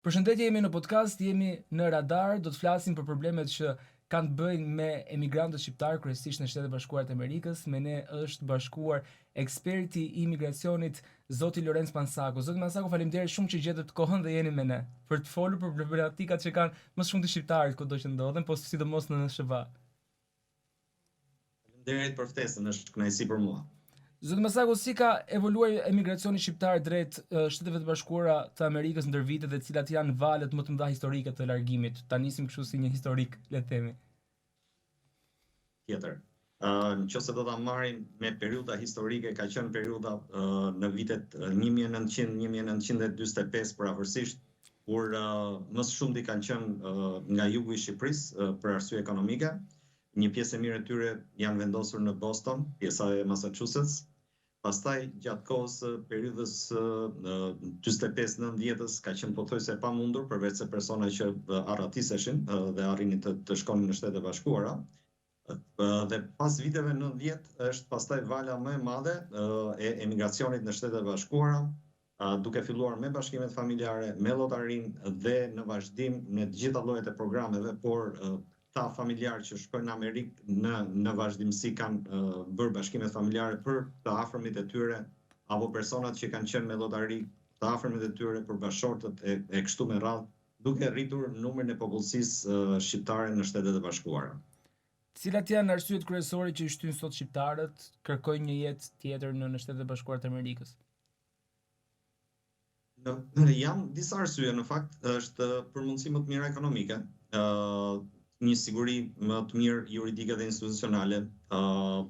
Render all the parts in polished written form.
Përshëndetje, jemi në podcast, jemi në radar, do të flasim për problemet që kanë të bëjnë me emigrantët shqiptarë, kryesisht në Shtetet Bashkuara të Amerikës. Me ne është bashkuar eksperti i imigracionit, zoti Lorenz Mansaku. Zoti Mansaku, faleminderit shumë që gjetët kohën dhe jeni me ne për të folur për problematikat që kanë më shumë të shqiptarët kudo që ndodhen, po sidomos në NSHB. Faleminderit për ftesën, është kënaqësi për mua. Zoti Mansaku, si ka evoluar emigracioni shqiptar drejt Shteteve të Bashkuara të Amerikës ndër vitet dhe cilat janë valët më të mëdha historike të largimit? Ta nisim kështu si një historik, le të themi. Tjetër. Nëse do ta marrim me periudha historike, ka qenë periudha në vitet 1900-1945 përafërsisht, kur më së shumti kanë qenë nga jugu i Shqipërisë për arsye ekonomike. Një pjesë e mirë e tyre janë vendosur në Boston, pjesa e Massachusetts. Pastaj, gjatë kohës periudhës 45-90-s ka qenë pothuajse e pamundur, përveç se persona që arratiseshin dhe arrinin të shkonin në Shtetet e Bashkuara. Dhe pas viteve 90 është pastaj vala më e madhe e emigracionit në Shtetet e Bashkuara, duke filluar me bashkimet familjare, me llotarinë dhe në vazhdim në të gjitha llojet e programeve, por ta familjarë që shkojnë në Amerikë në vazhdimsi kanë bërë bashkimet familjare për të afërmit e tyre, apo personat që kanë qenë me llotari, të afërmit e tyre për bashortët e kështu me radhë, duke rritur numrin e popullsisë shqiptare në Shtetet e Bashkuara. Cilat janë arsyet kryesore që i shtyn sot shqiptarët kërkojnë një jetë tjetër në Shtetet e Bashkuara të Amerikës? Janë disa arsye, në fakt, është përmundësi më të mira ekonomike, një siguri më të mirë juridike dhe institucionale,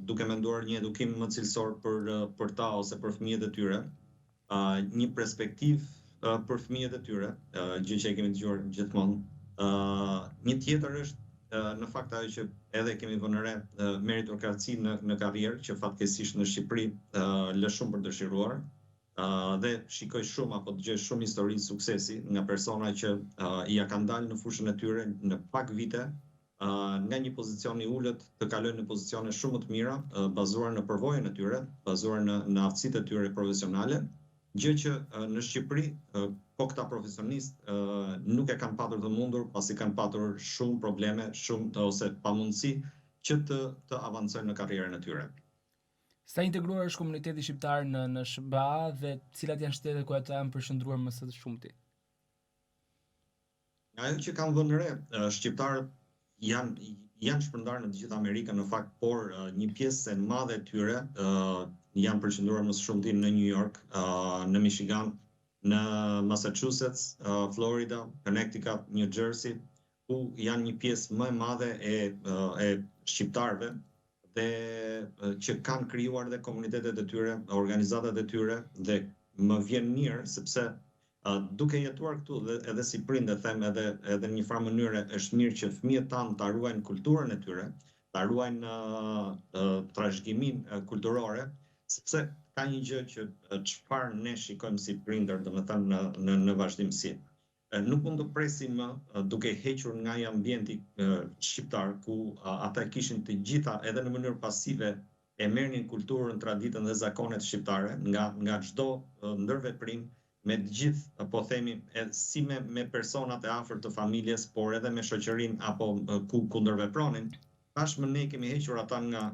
duke menduar një edukim më cilësor për ta ose për fëmijët e tyre, një perspektivë për fëmijët e tyre, gjë që e kemi dëgjuar gjithmonë. Një tjetër është në fakt ajo që edhe kemi vënë re, meritokraci në karrierë, që fatkeqësisht në Shqipëri lë shumë për dëshiruar, dhe shikoj shumë apo dëgjoj shumë histori suksesi nga persona që ja kanë dalë në fushën e tyre në pak vite, nga një pozicion i ulët të kalojnë në pozicione shumë më të mira, bazuar në përvojën e tyre, bazuar në aftësitë e tyre profesionale, gjë që në Shqipëri po këta profesionistë nuk e kanë patur të mundur, pasi kanë patur shumë probleme, shumë ose pamundësi që të avancojnë në karrierën e tyre. Sa integruar është komuniteti shqiptar në SBA dhe cilat janë shtetet ku ata janë përshëndruar më së shumti? Ajo që kanë vënë re, shqiptarët janë shpërndarë në të gjithë Amerikën në fakt, por një pjesë e madhe e tyre janë përqendruar më së shumti në New York, në Michigan, në Massachusetts, Florida, Connecticut, New Jersey, ku janë një pjesë më e madhe e shqiptarëve dhe që kanë krijuar dhe komunitetet e tyre, organizatat e tyre, dhe më vjen mirë sepse duke jetuar këtu edhe si prind e them edhe në një farë mënyre është mirë që fëmijët tanë ta ruajnë kulturën e tyre, ta ruajnë trashëgimin kulturore, sepse ka një gjë që çfarë ne shikojmë si prindër, domethënë në vazhdimsi. Nuk mund të presim duke hequr nga ai ambienti shqiptar ku ata kishin të gjitha edhe në mënyrë pasive e merrnin kulturën, traditën dhe zakonet shqiptare nga çdo ndërveprim, me të gjithë, po themi, si me personat e afërt të familjes, por edhe me shoqërinë apo ku ndërvepronin. Tashmë ne kemi hequr ata nga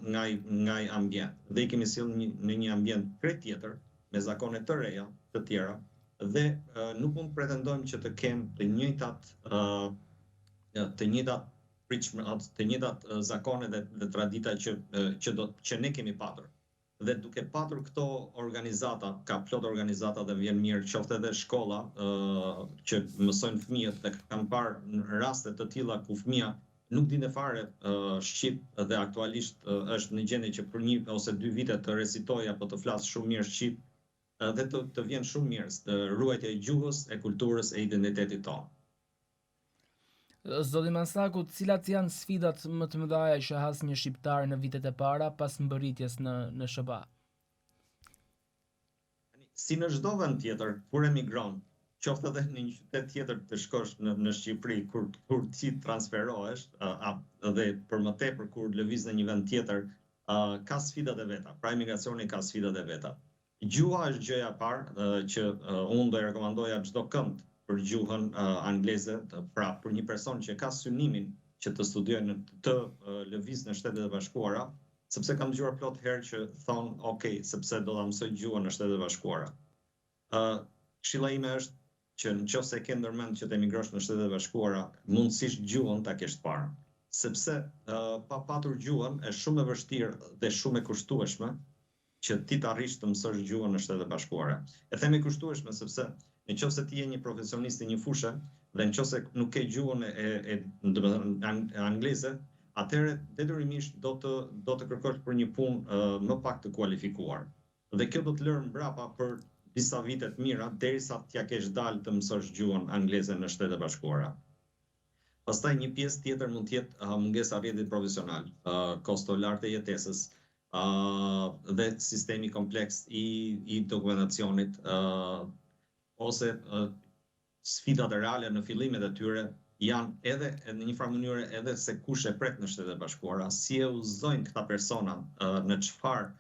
ai ambient dhe i kemi sjellë në një ambient krejt tjetër, me zakone të reja, të tjera, dhe nuk mund të pretendojmë që të kemë të njëjtat zakone dhe tradita që ne kemi patur. Dhe duke patur këto organizata, ka plot organizata dhe vjen mirë, qoftë edhe shkolla që mësojnë fëmijët, dhe kanë parë në raste të tilla ku fëmia nuk dinte fare shqip dhe aktualisht është në gjendje që për 1 ose 2 vite të recitojë apo të flasë shumë mirë shqip, dhe të vjen shumë mirë ruajtja e gjuhës, e kulturës, e identitetit tonë. Zoti Mansaku, cilat janë sfidat më të mëdha që has një shqiptar në vitet e para pas mbërritjes në SBA? Si në çdo vend tjetër, kur emigron, qoftë edhe në një qytet tjetër të shkosh në Shqipëri, kur ti transferohesh, dhe për më tepër kur lëviz në një vend tjetër, ka sfidat e veta. Pra emigracioni ka sfidat e veta. Gjuha është gjëja e parë që unë do e rekomandoja çdo kënd për gjuhën angleze, pra për një person që ka synimin që të studiojë të lëviz në Shtetet e Bashkuara, sepse kam dëgjuar plot herë që thonë, ok, sepse do ta mësoj gjuhën në Shtetet e Bashkuara. Këshilla ime është që nëse ke ndërmend që të emigrosh në Shtetet e Bashkuara, mundësisht gjuhën ta kesh parë, sepse pa patur gjuhën është shumë e vështirë dhe shumë e kushtueshme që ti të arrish të mësosh gjuhën në Shtetet e Bashkuara. E them e kushtueshme sepse nëse ti je një profesionist i një fushë dhe nëse nuk ke gjuhën angleze, atëherë detyrimisht do të kërkosh për një punë më pak të kualifikuar. Dhe kjo do të lërë mbrapa për disa vite të mira derisa t'ja kesh dalë të mësosh gjuhën angleze në Shtetet e Bashkuara. Pastaj një pjesë tjetër mund të jetë mungesa rrjetit profesional, kosto lartë e jetesës, dhe sistemi kompleks i dokumentacionit, ose sfidat reale në fillimet e tyre janë edhe në një farë mënyrë edhe se kush e pret në Shtetet e Bashkuara, si e udhëzojnë këta persona në çfarë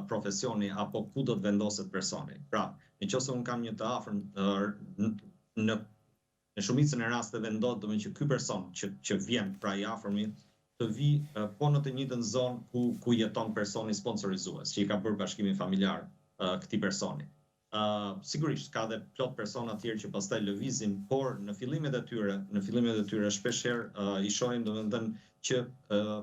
profesioni apo ku do të vendoset personi. Pra, nëse unë kam një të afërm në shumicën e rasteve ndodh domethënë që ky person që vjen pra i afërmi të vi po në të njëjtën zonë ku jeton personi sponsorizues, që i ka bërë bashkimin familjar këtij personi. Sigurisht ka dhe plot persona të tjerë që pastaj lëvizin, por në fillimet e tyre shpeshherë i shohim domethënë që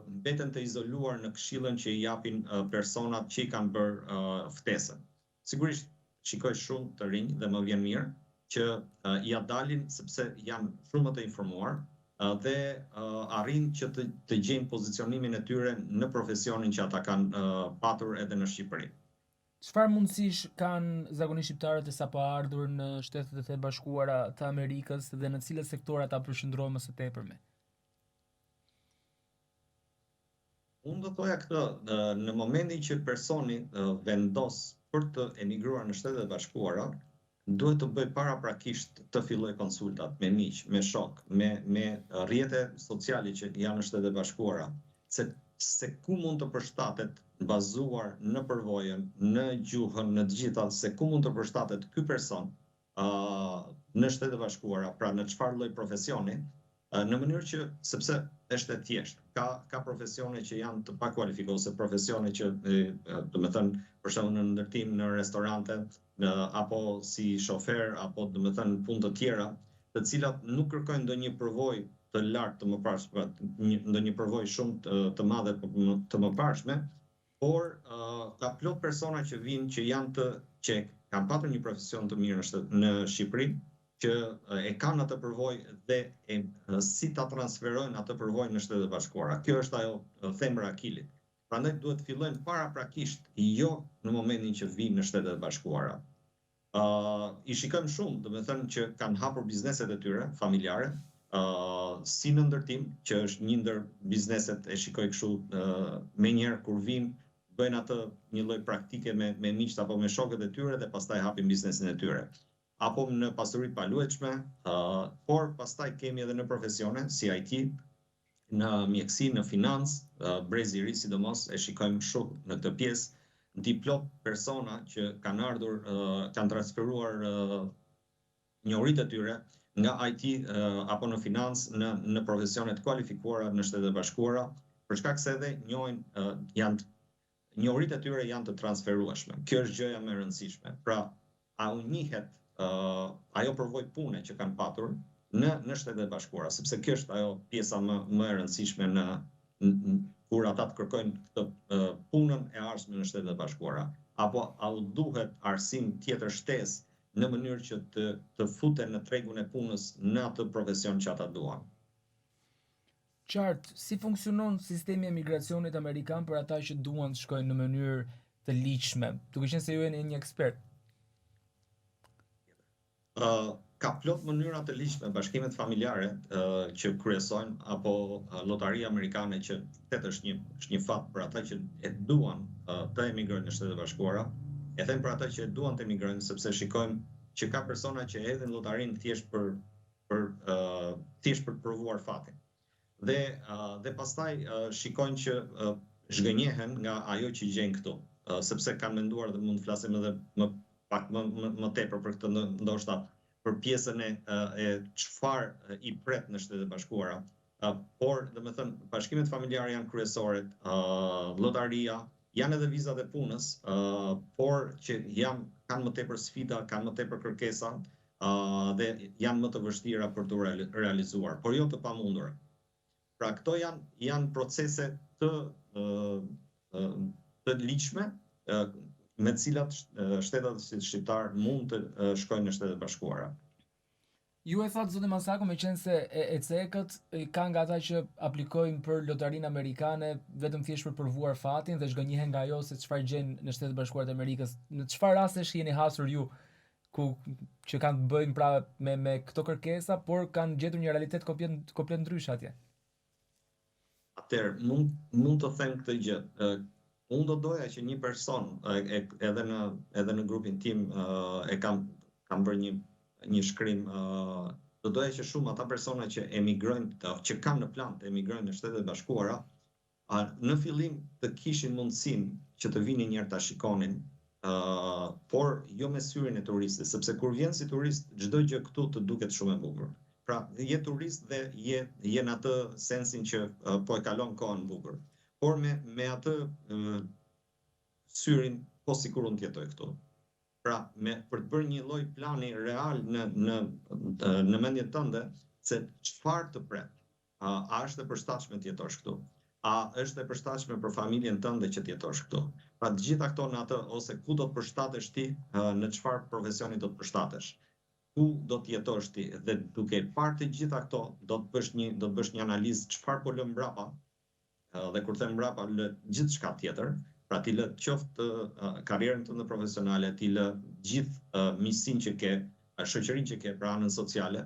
mbeten të izoluar në këshillën që i japin personat që i kanë bërë ftesën. Sigurisht shikoj shumë të rinj dhe më vjen mirë që ja dalin sepse janë shumë më të informuar dhe arrin që të gjejnë pozicionimin e tyre në profesionin që ata kanë patur edhe në Shqipëri. Çfarë mundësish kanë zakonisht shqiptarët e sapoardhur në Shtetet e Bashkuara të Amerikës dhe në cilat sektore ata përqendrohen më së tepërmi? Unë do thoja këtë, në momentin që personi vendos për të emigruar në Shtetet e Bashkuara, duhet të bëj paraprakisht të filloj konsultat me miq, me shok, me rrjete sociale që janë në Shtetet e Bashkuara, se ku mund të përshtatet bazuar në përvojën, në gjuhën, në digital, se ku mund të përshtatet ky person në Shtetet e Bashkuara, pra në çfarë lloj profesioni, në mënyrë që sepse është e thjeshtë. Ka profesione që janë të pakualifikuese, profesione që domethënë për shembull në ndërtim në restorante, apo si shofer, apo domethënë punë të tjera, të cilat nuk kërkojnë ndonjë përvojë të lartë të mëparshme, ndonjë përvojë shumë të madhe të mëparshme, por ka plot persona që vinë që kanë patur një profesion të mirë në Shqipëri, që e kanë atë përvojë dhe si ta transferojnë atë përvojë në Shtetet e Bashkuara. Kjo është ajo themra e akilit. Prandaj duhet të fillojnë paraprakisht, jo në momentin që vinë në Shtetet e Bashkuara. I shikojmë shumë, domethënë që kanë hapur bizneset e tyre familjare, si në ndërtim, që është një ndër bizneset e shikoj kështu menjëherë kur vinë, bëjnë atë një lloj praktike me miqt apo me shokët e tyre dhe pastaj hapin biznesin e tyre. Apo në pasuri të paluajtshme, por pastaj kemi edhe në profesione si IT, në mjeksi, në financë, brezi i ri sidomos e shikojmë shumë në këtë pjesë, diplot persona që kanë ardhur, kanë transferuar njohuritë e tyre nga IT apo në financë në profesione të kualifikuara në Shtetet e Bashkuara, për shkak se edhe njohuritë e tyre janë të transferueshme. Kjo është gjëja më e rëndësishme. Pra, a u njihet ajo përvojë pune që kanë patur në Shtetet e Bashkuara, sepse kjo është ajo pjesa më e rëndësishme kur ata të kërkojnë këtë punën e ardhshme në Shtetet e Bashkuara, apo a u duhet arsim tjetër shtesë në mënyrë që të futen në tregun e punës në atë profesion që ata duan. Qartë, si funksionon sistemi i emigracionit amerikan për ata që duan të shkojnë në mënyrë të ligjshme, duke qenë se ju jeni një ekspert? Ka plot mënyra të ligjshme, bashkimet familjare që kryesojnë, apo lotaria amerikane që është një fat për ata që e duan të emigrojnë në Shtetet e Bashkuara. E them për ata që e duan të emigrojnë sepse shikojmë që ka persona që hedhin llotarinë thjesht për të provuar fatin. Dhe pastaj shikojnë që zhgënjehen nga ajo që gjejnë këtu, sepse kanë menduar dhe mund të flasim edhe më tepër për këtë ndoshta për pjesën e çfarë i pret në Shtetet e Bashkuara. Por, domethënë, bashkimet familjare janë kryesore, llotaria, janë edhe vizat e punës, por që kanë më tepër sfida, kanë më tepër kërkesa, dhe janë më të vështira për të realizuar, por jo të pamundura. Pra këto janë procese të ligjshme me të cilat shtetet shqiptar mund të shkojnë në Shtetet e Bashkuara. Ju e thatë, zotë Masaku, me qenë se ECEK-ët kanë nga ata që aplikojnë për lotarinë amerikane vetëm thjesht për provuar fatin dhe zgënjihen nga ajo se çfarë gjejnë në Shtetet e Bashkuara të Amerikës. Në çfarë rastesh jeni hasur ju që kanë të bëjnë pra me këto kërkesa, por kanë gjetur një realitet komplet ndryshe atje? Atëherë, mund të them këtë gjë. Unë do doja që një person, edhe në grupin tim kam bërë një shkrim, do doja që shumë ata persona që emigrojnë, që kanë në plan të emigrojnë në Shtetet e Bashkuara, në fillim të kishin mundësinë që të vinin një herë ta shikonin, por jo me syrin e turistit, sepse kur vjen si turist, çdo gjë këtu të duket shumë e bukur. Pra, je turist dhe je në atë sensin që po e kalon kohën bukur. Por me atë syrin, po sikur unë t'jetoj këtu. Pra, për të bërë një lloj plani real në mendjen tënde, se çfarë të pret. A është e përshtatshme të jetosh këtu? A është e përshtatshme për familjen tënde që të jetosh këtu? Pra, të gjitha këto në atë, ose ku do të përshtatesh ti, në çfarë profesioni do të përshtatesh? Ku do të jetosh ti? Dhe duke parë të gjitha këto, do të bësh një analizë çfarë po lë mbrapa, dhe kur them mbrapa, lë gjithçka tjetër. Pra ti lë qoftë karrierën tënde profesionale, ti lë gjithë miqësinë që ke, shoqërinë që ke, pra anën sociale,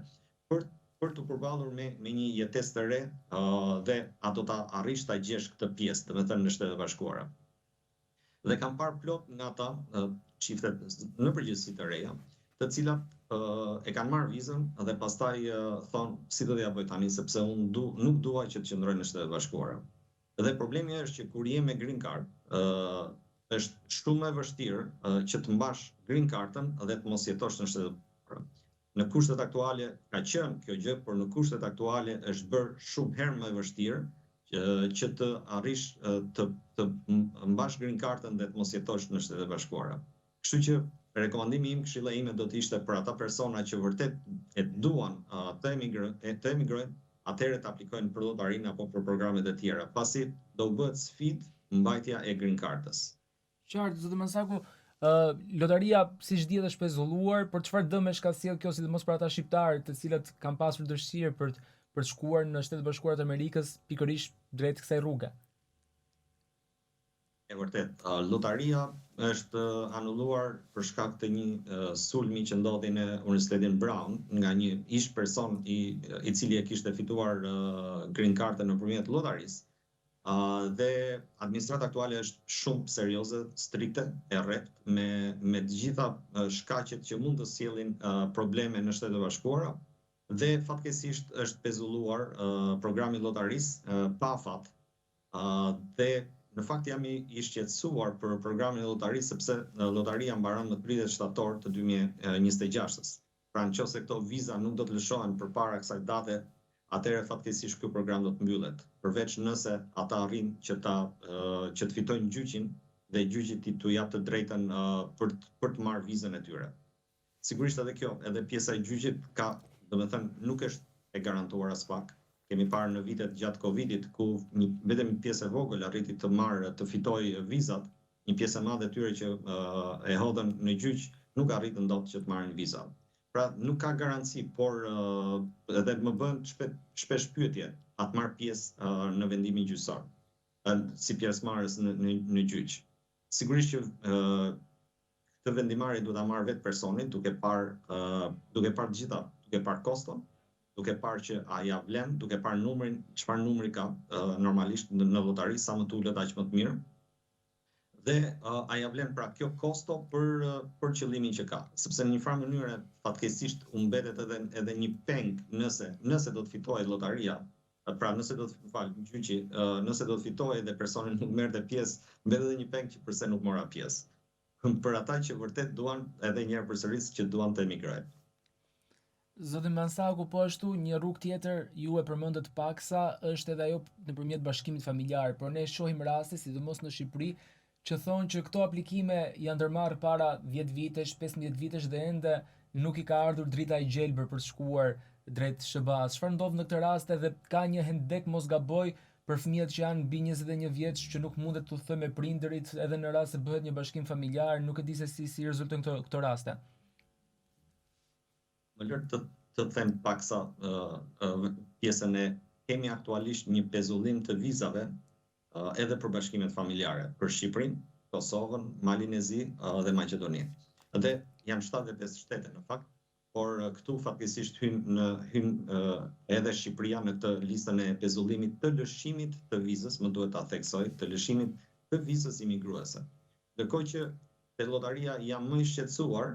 për të përballur me një jetesë të re, dhe a do ta arrish ta gjesh këtë pjesë, domethënë në Shtetet e Bashkuara. Dhe kam parë plot nga ata çiftet në përgjithësi të reja, të cilat e kanë marrë vizën dhe pastaj thonë si do t'ja bëj tani, sepse unë nuk dua që të qëndroj në Shtetet e Bashkuara. Dhe problemi është që kur je me green card, është shumë e vështirë që të mbash green cardën dhe të mos jetosh në Shtetet e Bashkuara. Në kushtet aktuale ka qenë kjo gjë, por në kushtet aktuale është bërë shumë herë më e vështirë që të arrish të mbash green cardën dhe të mos jetosh në Shtetet e Bashkuara. Kështu që rekomandimi im, këshilla ime do të ishte për ata persona që vërtet e duan të emigrojnë, atëherë të aplikojnë për llotarinë apo për programet e tjera, pasi do bëhet sfidë mbajtja e green cardës. Qartë, zotë Masaku, lotaria siç dihet është pezulluar, por çfarë dëmesh ka sjell kjo sidomos për ata shqiptarë të cilët kanë pasur dëshirë për të shkuar në Shtetet e Bashkuara të Amerikës pikërisht drejt kësaj rruge? E vërtet, lotaria është anulluar për shkak të një sulmi që ndodhi në Universitetin Brown nga një ish person i cili e kishte fituar green cardën nëpërmjet lotarisë. Dhe administrata aktuale është shumë serioze, strikte, e rreptë me të gjitha shkaqet që mund të sjellin probleme në Shtetet e Bashkuara, dhe fatkeqësisht është pezulluar programi i lotarisë pa afat. Dhe në fakt jam i shqetësuar për programin e lotarisë, sepse lotaria mbaron më 30 shtator të 2026-s. Pra nëse këto viza nuk do të lëshohen përpara kësaj date, atëherë fatkeqësisht ky program do të mbyllet, përveç nëse ata arrin që të fitojnë gjyqin dhe gjyqi t'u jap të drejtën për të marrë vizën e tyre. Sigurisht edhe pjesa e gjyqit domethënë nuk është e garantuar as pak. Kemi parë në vitet gjatë Covidit, ku vetëm një pjesë e vogël arriti të fitojë vizat, një pjesë e madhe e tyre që e hodhën në gjyq nuk arritën dot që të marrin vizat. Pra nuk ka garanci, por edhe më bën shpesh pyetje a të marr pjesë në vendimin gjyqësor, si pjesëmarrës në gjyq. Sigurisht që këtë vendimarrje duhet ta marrë vetë personi, duke parë të gjitha, duke parë koston, duke parë që a ja vlen, duke parë numrin, çfarë numri ka normalisht në lotari, sa më të ulët aq më të mirë. Dhe a ja vlen pra kjo kosto për qëllimin që ka. Sepse në një farë mënyrë fatkeqësisht u mbetet edhe një peng nëse do të fitojë lotaria, pra nëse do të gjyqi, nëse do të fitojë dhe personi nuk merrte pjesë, mbetet edhe një peng që pse nuk mora pjesë. Për ata që vërtet duan edhe një herë përsëris që duan të emigrojnë. Zoti Mansaku, po ashtu një rrugë tjetër ju e përmendët paksa është edhe ajo nëpërmjet bashkimit familjar, por ne shohim raste, sidomos në Shqipëri, që thonë që këto aplikime janë ndërmarrë para 10 vitesh, 15 vitesh dhe ende nuk i ka ardhur drita e gjelbër për të shkuar drejt SHBA-s. Çfarë ndodh në këtë rast edhe ka një hendek mos gaboj për fëmijët që janë mbi 21 vjeç që nuk mundet të thënë me prindërit edhe në rast se bëhet një bashkim familjar, nuk e di se si rezultojnë këto raste. Më lër të them paksa pjesën e kemi aktualisht një pezullim të vizave edhe për bashkimet familjare për Shqipërinë, Kosovën, Malinezi dhe Maqedoninë. Dhe janë 75 shtete në fakt, por këtu fatkeqësisht hyn edhe Shqipëria në këtë listën e pezullimit të lëshimit të vizës, më duhet ta theksoj, të lëshimit të vizës imigruese. Ndërkohë që te llogaria jam më i shqetësuar,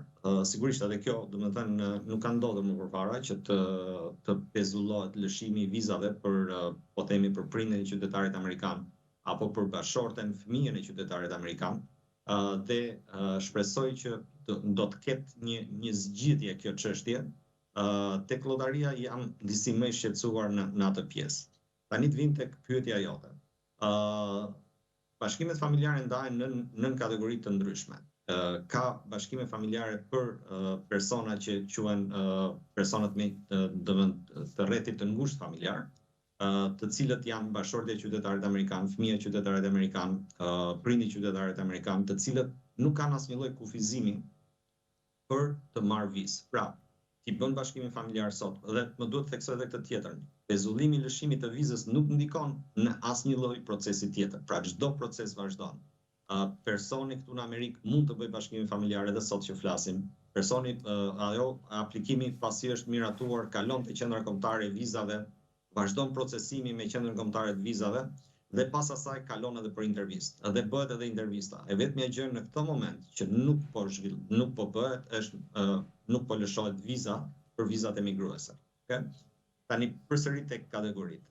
sigurisht edhe kjo, domethënë, nuk ka ndodhur më përpara që të pezullohet lëshimi i vizave për po themi për prindërin e qytetarit amerikan apo për bashorten fëmijën e qytetarit amerikan, dhe shpresoj që do të ketë një zgjidhje kjo çështje. Tek llogaria jam disi më i shqetësuar në atë pjesë. Tani të vim tek pyetja jote. Bashkimet familjare ndahen në kategori të ndryshme. Ka bashkime familjare për persona që quhen personat me të rrethit të ngushtë familjar, të cilët janë bashortja e qytetarit amerikan, fëmia e qytetarit amerikan, prindi i qytetarit amerikan, të cilët nuk kanë asnjë lloj kufizimi për të marrë vizë. Pra, ti bën bashkimin familjar sot, dhe më duhet të theksoj edhe këtë tjetër. Pezullimi i lëshimit të vizës nuk ndikon në asnjë lloj procesi tjetër. Pra, çdo proces vazhdon. Personi këtu në Amerikë mund të bëjë bashkimin familjar edhe sot që flasim. Personi, ajo aplikimi pasi është miratuar, kalon te qendra kombëtare e vizave, vazhdon procesimi me qendrën kombëtare të vizave dhe pas asaj kalon edhe për intervistë. Dhe bëhet edhe intervista. E vetmja gjë në këtë moment që nuk po bëhet është nuk po lëshohet viza për vizat emigruese. Okay? Tani përsëri tek kategoritë.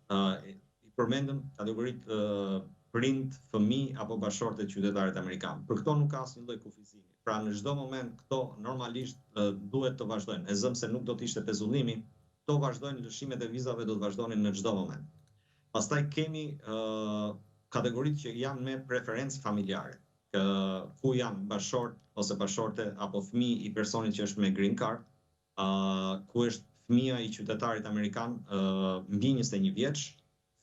I përmendëm kategoritë prind, fëmijë apo bashortë të qytetarit amerikan. Për këto nuk ka asnjë lloj kufizimi. Pra në çdo moment këto normalisht duhet të vazhdojnë. E zëm se nuk do të ishte pezullimi, këto vazhdojnë, lëshimet e vizave do të vazhdonin në çdo moment. Pastaj kemi kategoritë që janë me preferencë familjare, ku janë bashort ose bashorte apo fëmijë i personit që është me green card, ku është fëmia i qytetarit amerikan mbi 21 vjeç,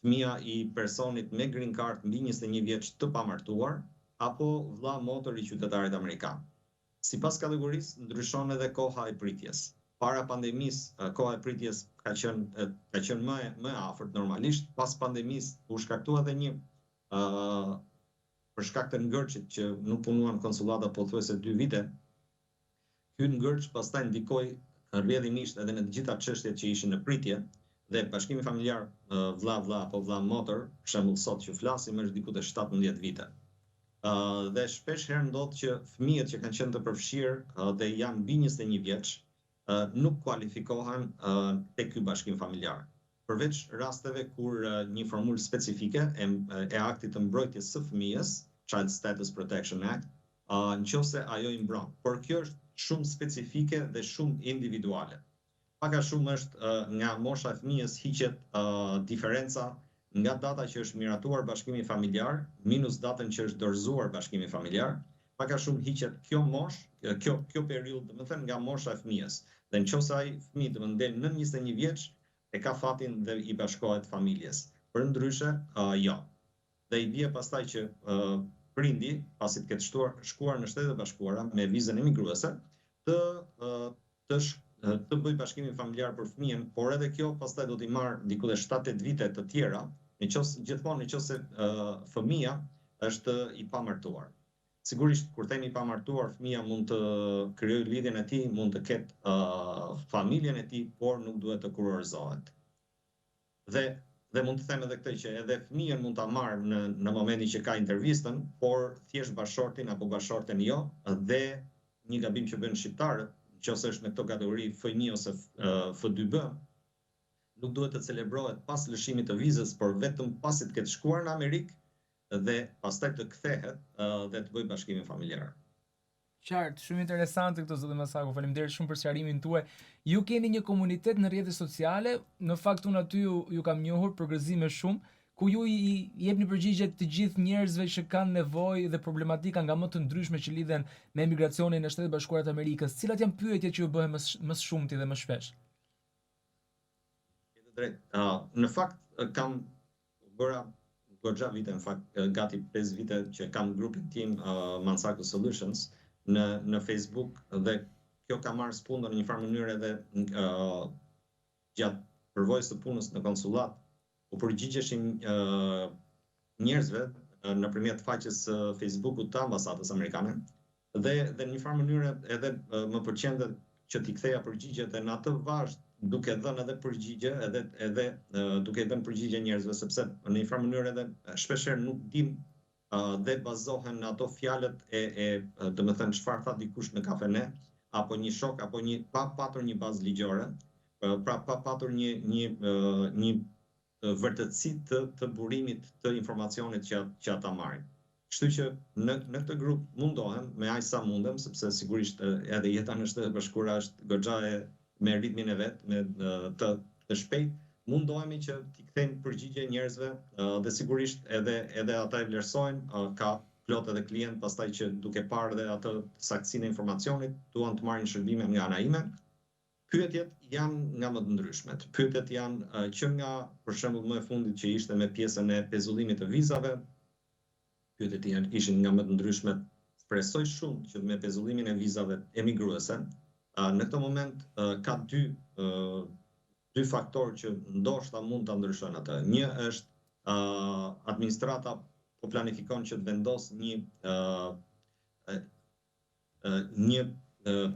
fëmia i personit me green card mbi 21 vjeç të pamartuar, apo vëlla motor i qytetarit amerikan. Sipas kategorisë ndryshon edhe koha e pritjes. Para pandemisë, koha e pritjes ka qenë më e afërt normalisht. Pas pandemisë u shkaktua edhe një për shkak të ngërçit që nuk punuan konsullata pothuajse 2 vite. Ky ngërç pastaj ndikoi rrjedhimisht edhe në të gjitha çështjet që ishin në pritje. Dhe bashkimi familjar vëlla apo vëlla motor, për shembull sot që flasim, është diku te 17 vite. Dhe shpesh herë ndodh që fëmijët që kanë qenë të përfshirë dhe janë mbi 21 vjeç nuk kualifikohen tek ky bashkim familjar. Përveç rasteve kur një formulë specifike e aktit të mbrojtjes së fëmijës, Child Status Protection Act, nëse ajo i mbron. Por kjo është shumë specifike dhe shumë individuale. Paka shumë është nga mosha e fëmijës hiqet diferenca nga data që është miratuar bashkimi familjar minus datën që është dorëzuar bashkimi familjar. Paka shumë hiqet kjo moshë, kjo periudhë, domethënë nga mosha e fëmijës. Dhe nëse ai fëmijë do të del në 21 vjeç, e ka fatin dhe i bashkohet familjes. Përndryshe, jo. Dhe i bie pastaj që prindi, pasi të ketë shkuar në Shtetet e Bashkuara me vizën emigruese, të bëj bashkimin familjar për fëmijën, por edhe kjo pastaj do t'i marr diku te 7-8 vite të tjera, gjithmonë nëse fëmia është i pamartuar. Sigurisht, kur themi i pamartuar, fëmia mund të krijojë lidhjen e tij, mund të ketë familjen e tij, por nuk duhet të kurorëzohet. Dhe mund të them edhe këtë që edhe fëmijën mund ta marr në momentin që ka intervistën, por thjesht bashortin apo bashorten jo, dhe një gabim që bën shqiptarët, nëse është në këtë kategori F1 ose F2B, nuk duhet të celebrohet pas lëshimit të vizës, por vetëm pasi të ketë shkuar në Amerikë dhe pastaj të kthehet dhe të bëjë bashkimin familjar. Qartë, shumë interesante këto zotë Masako. Faleminderit shumë për sqarimin tuaj. Ju keni një komunitet në rrjetet sociale, në fakt unë aty ju kam njohur për gëzime shumë, ku ju i jepni përgjigje të gjithë njerëzve që kanë nevojë dhe problematika nga më të ndryshme që lidhen me emigracionin në Shtetet Bashkuara të Amerikës. Cilat janë pyetjet që ju bëhen më shumti dhe më shpesh? Drejt. Në fakt kam bëra goxha vite, në fakt gati 5 vite që kam grupin tim Mansako Solutions në Facebook, dhe kjo ka marrë spundo në një farë mënyrë edhe gjatë përvojës së punës në konsullat, u përgjigjeshin njerëzve nëpërmjet faqes së Facebookut të ambasadës amerikane, dhe në një farë mënyrë edhe më pëlqente që t'i ktheja përgjigjet në atë vazhd, duke dhënë edhe përgjigje, edhe duke dhënë përgjigje njerëzve, sepse në një farë mënyrë edhe shpeshherë nuk dim dhe bazohen në ato fjalët domethënë çfarë tha dikush në kafene, apo një shok, apo pa patur një bazë ligjore, pra pa patur një vërtetësi të burimit të informacionit që ata marrin. Kështu që në këtë grup mundohem me aq sa mundem, sepse sigurisht edhe jeta në Shtetet Bashkuara është goxha me ritmin e vet, me të shpejt, mundohemi që t'i kthejmë përgjigje njerëzve, dhe sigurisht edhe ata e vlerësojnë, ka plot edhe klient pastaj që duke parë dhe atë saktësinë e informacionit, duan të marrin shërbime nga ana ime. Pyetjet janë nga më të ndryshmet. Pyetjet janë që nga, për shembull, më e fundit që ishte me pjesën e pezullimit të vizave, pyetjet ishin nga më të ndryshmet. Presoj shumë që me pezullimin e vizave emigruese, në këtë moment ka dy faktorë që ndoshta mund ta ndryshojnë atë. Një është administrata po planifikon që të vendos një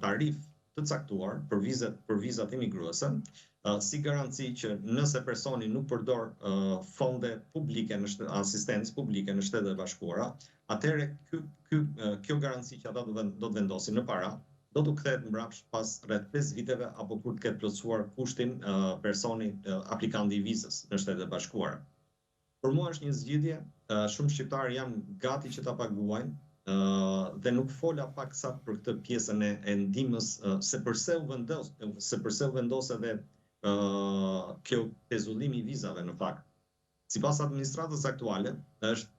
tarif të caktuar për vizat emigruese, si garanci që nëse personi nuk përdor fonde publike asistencë publike në Shtetet Bashkuara, atëherë kjo garanci që ata do të vendosin në para do të kthehet mbrapsht pas rreth 5 viteve apo kur të ketë plotësuar kushtin personi aplikanti i vizës në Shtetet Bashkuara. Për mua është një zgjidhje, shumë shqiptarë janë gati që ta paguajnë, dhe nuk fola paksa për këtë pjesën e ndihmës, se përse u vendos edhe kjo pezullimi i vizave në fakt. Sipas administratës aktuale, është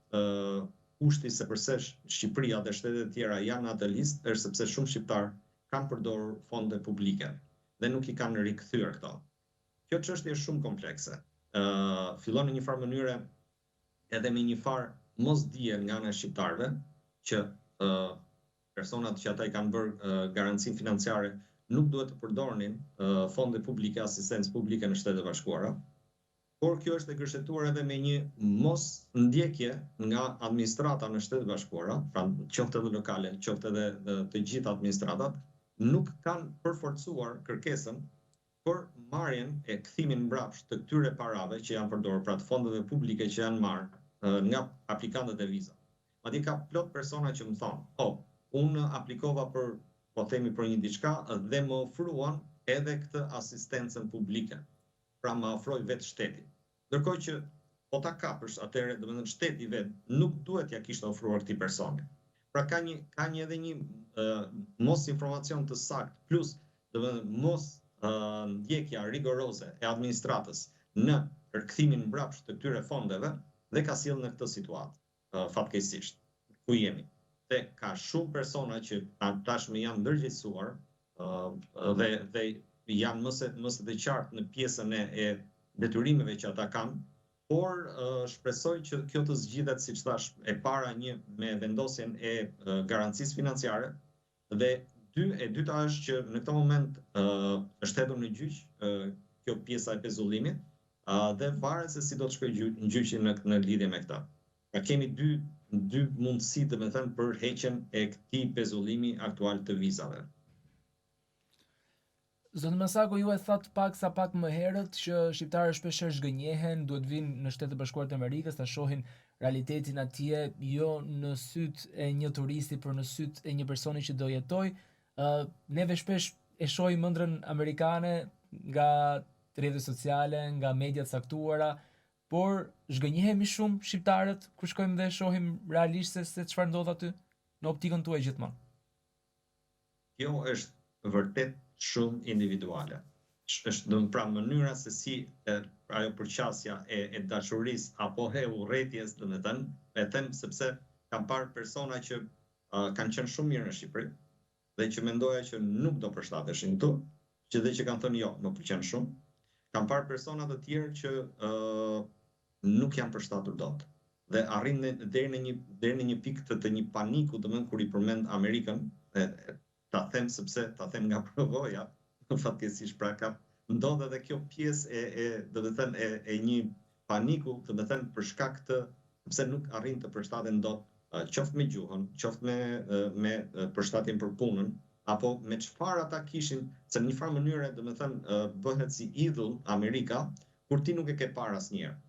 kushti se përse Shqipëria dhe shtetet e tjera janë në atë listë, është sepse shumë shqiptar kanë përdorur fonde publike dhe nuk i kanë rikthyer këto. Kjo çështje është shumë komplekse. Fillon në një farë mënyre edhe me një farë mosdije nga ana e shqiptarëve, që personat që ata i kanë bërë garancinë financiare nuk duhet të përdornin fonde publike, asistencë publike në Shtetet Bashkuara, por kjo është e gërshetuar edhe me një mos ndjekje nga administrata në Shtetet Bashkuara, pra qoftë edhe lokale, qoftë edhe të gjitha administratat, nuk kanë përforcuar kërkesën për marrjen e kthimin mbrapsht të këtyre parave që janë përdorur, pra të fondeve publike që janë marrë nga aplikantët e vizave. Madje ka plot persona që më thonë, unë aplikova për një diçka dhe më ofruan edhe këtë asistencën publike. Pra më ofroi vetë shteti. Ndërkohë që po ta kapësh, atëherë domethënë shteti vetë nuk duhet ja kishte ofruar këtij personi. Pra ka edhe një mos informacion të saktë, plus domethënë mos ndjekja rigoroze e administratës në rkthimin mbrapsht të këtyre fondeve dhe ka sjellë në këtë situatë. Fatkeqësisht, ku jemi. Dhe ka shumë persona që tashmë janë ndërgjegjësuar dhe janë mëse të qartë në pjesën e detyrimeve që ata kanë, por shpresoj që kjo të zgjidhet, siç thash, e para një me vendosjen e garancisë financiare, dhe e dyta është që në këtë moment është hedhur në gjyq kjo pjesa e pezullimit, dhe varet se si do të shkojë gjyqi në lidhje me këtë. Pra kemi dy mundësi, domethënë, për heqjen e këtij pezullimi aktual të vizave. Zoti Masako, ju e thatë pak më herët që shqiptarët shpeshherë zgënjehen, duhet vinë në Shtetet Bashkuara të Amerikës ta shohin realitetin atje, jo në syt e një turisti, por në syt e një personi që do jetoj. Neve shpesh e shohim ëndrrën amerikane nga rrjetet sociale, nga media të caktuara, por zgënjehemi shumë shqiptarët kur shkojmë dhe shohim realisht se çfarë ndodh aty në optikën tuaj gjithmonë. kjo është vërtet shumë individuale. Është do pra mënyra se si ajo përqasja e dashurisë apo e urrëties, domethënë, e them sepse kam parë persona që kanë qenë shumë mirë në Shqipëri dhe që mendoja që nuk do përshtateshin këtu, që dhe që kanë thënë jo, më pëlqen shumë. Kam parë persona të tjerë që nuk janë përshtatur dot dhe arrin deri në një pikë të një paniku, domethënë kur I përmend Amerikën, ta them sepse ta them nga provoja, fatkeqësisht pra ka ndodh edhe kjo pjesë domethënë e një paniku, domethënë për shkak të sepse nuk arrin të përshtaten dot, qoftë me gjuhën, qoftë me përshtatjen për punën, apo me çfarë ata kishin, se në një farë mënyre domethënë bëhet si idhull Amerika, kur ti nuk e ke parë asnjëherë.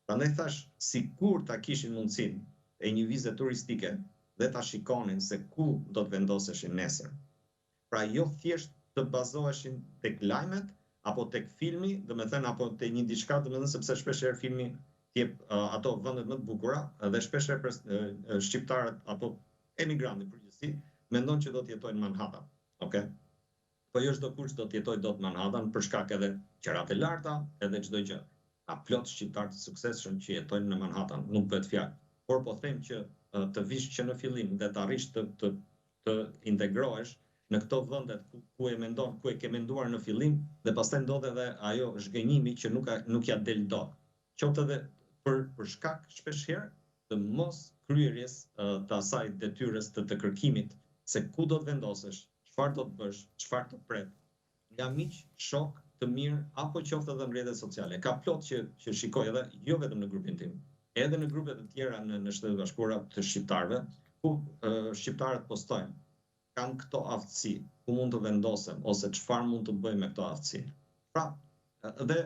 Prandaj thash, sikur ta kishin mundësinë e një vizë turistike dhe ta shikonin se ku do të vendoseshin nesër. Pra jo thjesht të bazoheshin tek lajmet apo tek filmi, domethënë apo te një diçka, domethënë sepse shpeshherë filmi jep ato vendet më të bukura dhe shpeshherë shqiptarët apo emigrantët përgjithësi mendon që do të jetojnë në Manhattan, okay? Po jo çdo kush do të jetojë dot në Manhattan për shkak edhe qerat e larta, edhe çdo gjë. Ka plot shqiptar të suksesshëm që jetojnë në Manhattan, nuk bëhet fjalë. Por po them që të vish që në fillim dhe të arrish të integrohesh në këto vendet ku e ke menduar në fillim dhe pastaj ndodh edhe ajo zhgënjimi që nuk ja del dot. Qoftë edhe për shkak shpeshherë të mos kryerjes të asaj detyrës të kërkimit se ku do të vendosesh, çfarë do të bësh, çfarë të pret. Nga miq, shok të mirë apo qoftë edhe në rrjetet sociale. Ka plot që shikoj edhe jo vetëm në grupin tim, edhe në grupe të tjera në Shtetet Bashkuara të shqiptarëve, ku shqiptarët postojnë kanë këto aftësi, ku mund të vendosem ose çfarë mund të bëjmë me këto aftësi. Pra, dhe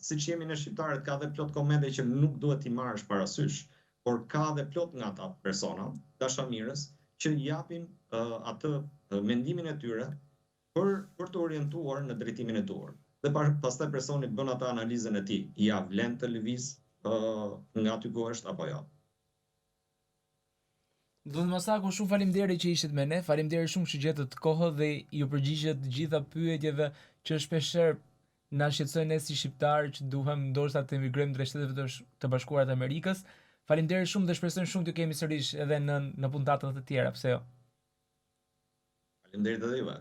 siç jemi ne shqiptarët, ka dhe plot komente që nuk duhet t'i marrësh parasysh, por ka dhe plot nga ata persona, dashamirës, që japin atë mendimin e tyre për të orientuar në drejtimin e duhur. Dhe pastaj personi bën atë analizën e tij, ja vlen të lëviz nga aty ku është apo jo. Do të Masaku, shumë faleminderit që ishit me ne, faleminderit shumë që gjetët kohë dhe ju përgjigjet të gjitha pyetjeve që shpeshherë na shqetësojnë ne si shqiptarë që duhem ndoshta të emigrojmë drejt Shteteve të Bashkuara të Amerikës. Faleminderit shumë dhe shpresoj shumë të kemi sërish edhe në puntatat të tjera, pse jo. Faleminderit edhe juve.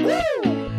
Woo!